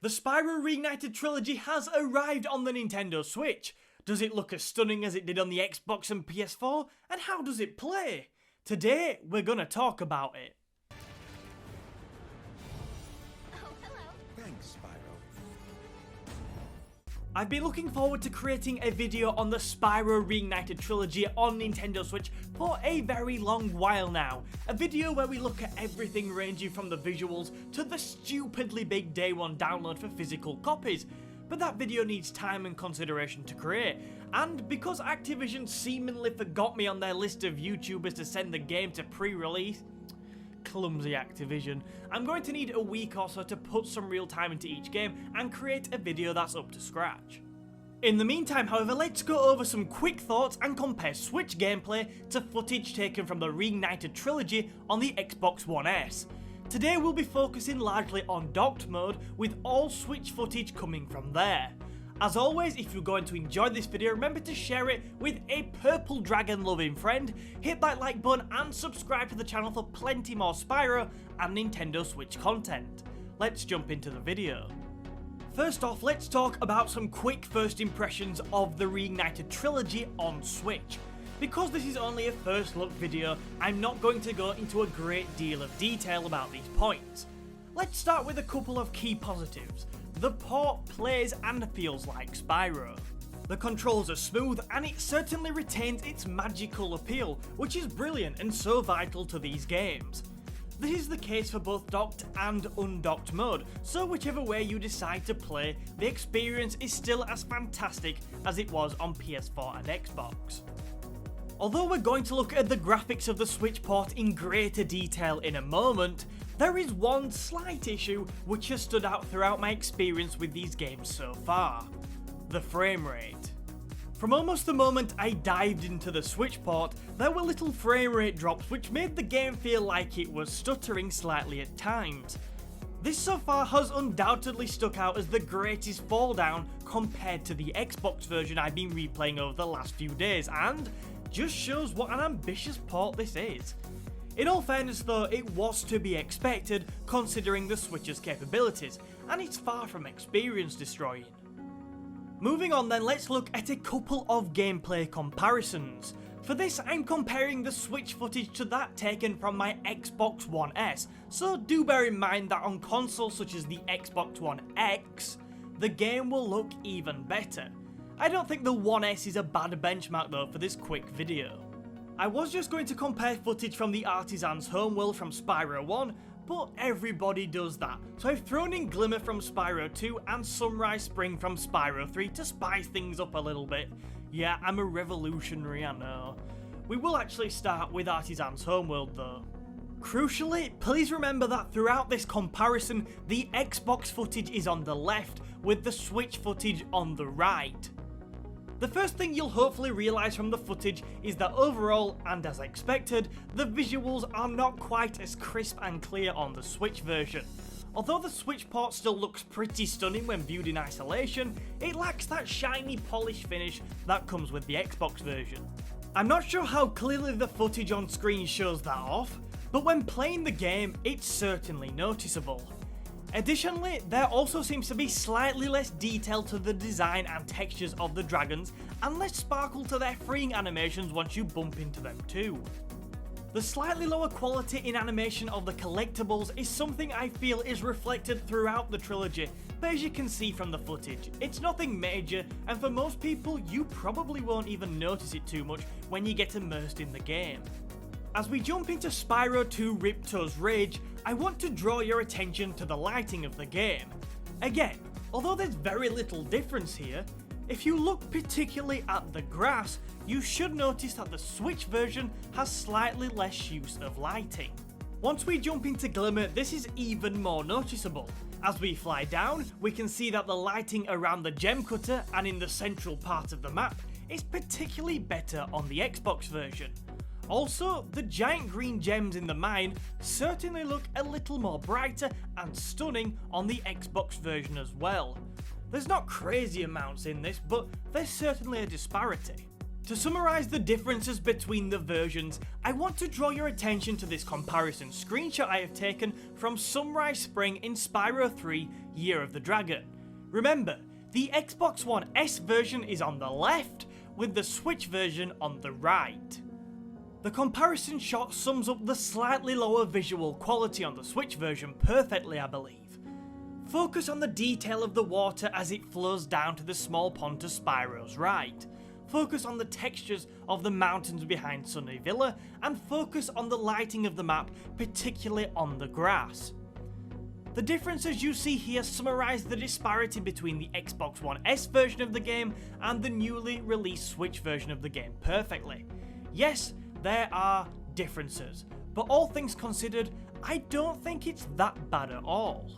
The Spyro Reignited Trilogy has arrived on the Nintendo Switch. Does it look as stunning as it did on the Xbox and PS4? And how does it play? Today, we're gonna talk about it. Oh, hello. Thanks, Spyro. I've been looking forward to creating a video on the Spyro Reignited Trilogy on Nintendo Switch for a very long while now. A video where we look at everything ranging from the visuals to the stupidly big day one download for physical copies. But that video needs time and consideration to create, and because Activision seemingly forgot me on their list of YouTubers to send the game to pre-release, clumsy Activision, I'm going to need a week or so to put some real time into each game and create a video that's up to scratch. In the meantime, however, let's go over some quick thoughts and compare Switch gameplay to footage taken from the Reignited Trilogy on the Xbox One S. Today we'll be focusing largely on docked mode, with all Switch footage coming from there. As always, if you're going to enjoy this video, remember to share it with a purple dragon loving friend, hit that like button and subscribe to the channel for plenty more Spyro and Nintendo Switch content. Let's jump into the video. First off, let's talk about some quick first impressions of the Reignited Trilogy on Switch. Because this is only a first look video, I'm not going to go into a great deal of detail about these points. Let's start with a couple of key positives. The port plays and feels like Spyro. The controls are smooth and it certainly retains its magical appeal, which is brilliant and so vital to these games. This is the case for both docked and undocked mode, so whichever way you decide to play, the experience is still as fantastic as it was on PS4 and Xbox. Although we're going to look at the graphics of the Switch port in greater detail in a moment, there is one slight issue which has stood out throughout my experience with these games so far: the frame rate. From almost the moment I dived into the Switch port, there were little frame rate drops which made the game feel like it was stuttering slightly at times. This so far has undoubtedly stuck out as the greatest fall down compared to the Xbox version I've been replaying over the last few days, and just shows what an ambitious port this is. In all fairness though, it was to be expected considering the Switch's capabilities, and it's far from experience destroying. Moving on then, let's look at a couple of gameplay comparisons. For this, I'm comparing the Switch footage to that taken from my Xbox One S, so do bear in mind that on consoles such as the Xbox One X, the game will look even better. I don't think the One S is a bad benchmark though for this quick video. I was just going to compare footage from the Artisan's homeworld from Spyro 1, but everybody does that, so I've thrown in Glimmer from Spyro 2 and Sunrise Spring from Spyro 3 to spice things up a little bit. Yeah, I'm a revolutionary, I know. We will actually start with Artisan's homeworld though. Crucially, please remember that throughout this comparison, the Xbox footage is on the left, with the Switch footage on the right. The first thing you'll hopefully realise from the footage is that overall, and as expected, the visuals are not quite as crisp and clear on the Switch version. Although the Switch port still looks pretty stunning when viewed in isolation, it lacks that shiny polished finish that comes with the Xbox version. I'm not sure how clearly the footage on screen shows that off, but when playing the game, it's certainly noticeable. Additionally, there also seems to be slightly less detail to the design and textures of the dragons, and less sparkle to their freeing animations once you bump into them too. The slightly lower quality in animation of the collectibles is something I feel is reflected throughout the trilogy, but as you can see from the footage, it's nothing major, and for most people you probably won't even notice it too much when you get immersed in the game. As we jump into Spyro 2 Ripto's Rage, I want to draw your attention to the lighting of the game. Again, although there's very little difference here, if you look particularly at the grass, you should notice that the Switch version has slightly less use of lighting. Once we jump into Glimmer, this is even more noticeable. As we fly down, we can see that the lighting around the gem cutter and in the central part of the map is particularly better on the Xbox version. Also, the giant green gems in the mine certainly look a little more brighter and stunning on the Xbox version as well. There's not crazy amounts in this, but there's certainly a disparity. To summarise the differences between the versions, I want to draw your attention to this comparison screenshot I have taken from Sunrise Spring in Spyro 3 Year of the Dragon. Remember, the Xbox One S version is on the left, with the Switch version on the right. The comparison shot sums up the slightly lower visual quality on the Switch version perfectly, I believe. Focus on the detail of the water as it flows down to the small pond to Spyro's right. Focus on the textures of the mountains behind Sunny Villa, and focus on the lighting of the map, particularly on the grass. The differences you see here summarise the disparity between the Xbox One S version of the game and the newly released Switch version of the game perfectly. Yes, there are differences, but all things considered, I don't think it's that bad at all.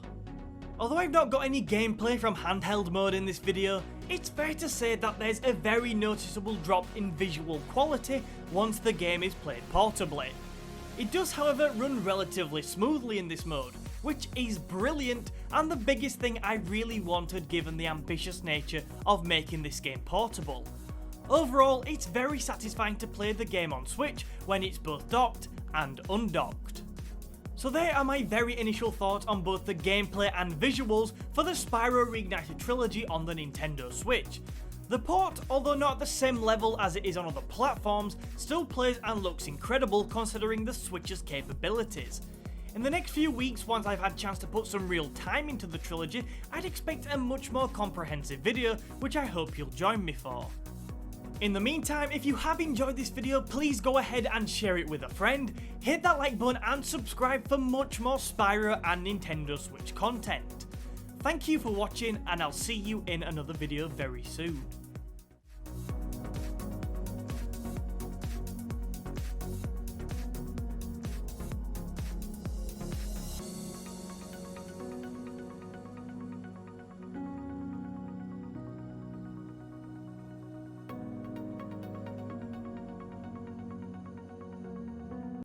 Although I've not got any gameplay from handheld mode in this video, it's fair to say that there's a very noticeable drop in visual quality once the game is played portably. It does, however, run relatively smoothly in this mode, which is brilliant and the biggest thing I really wanted given the ambitious nature of making this game portable. Overall, it's very satisfying to play the game on Switch when it's both docked and undocked. So there are my very initial thoughts on both the gameplay and visuals for the Spyro Reignited Trilogy on the Nintendo Switch. The port, although not at the same level as it is on other platforms, still plays and looks incredible considering the Switch's capabilities. In the next few weeks, once I've had a chance to put some real time into the trilogy, I'd expect a much more comprehensive video, which I hope you'll join me for. In the meantime, if you have enjoyed this video, please go ahead and share it with a friend, hit that like button and subscribe for much more Spyro and Nintendo Switch content. Thank you for watching, and I'll see you in another video very soon.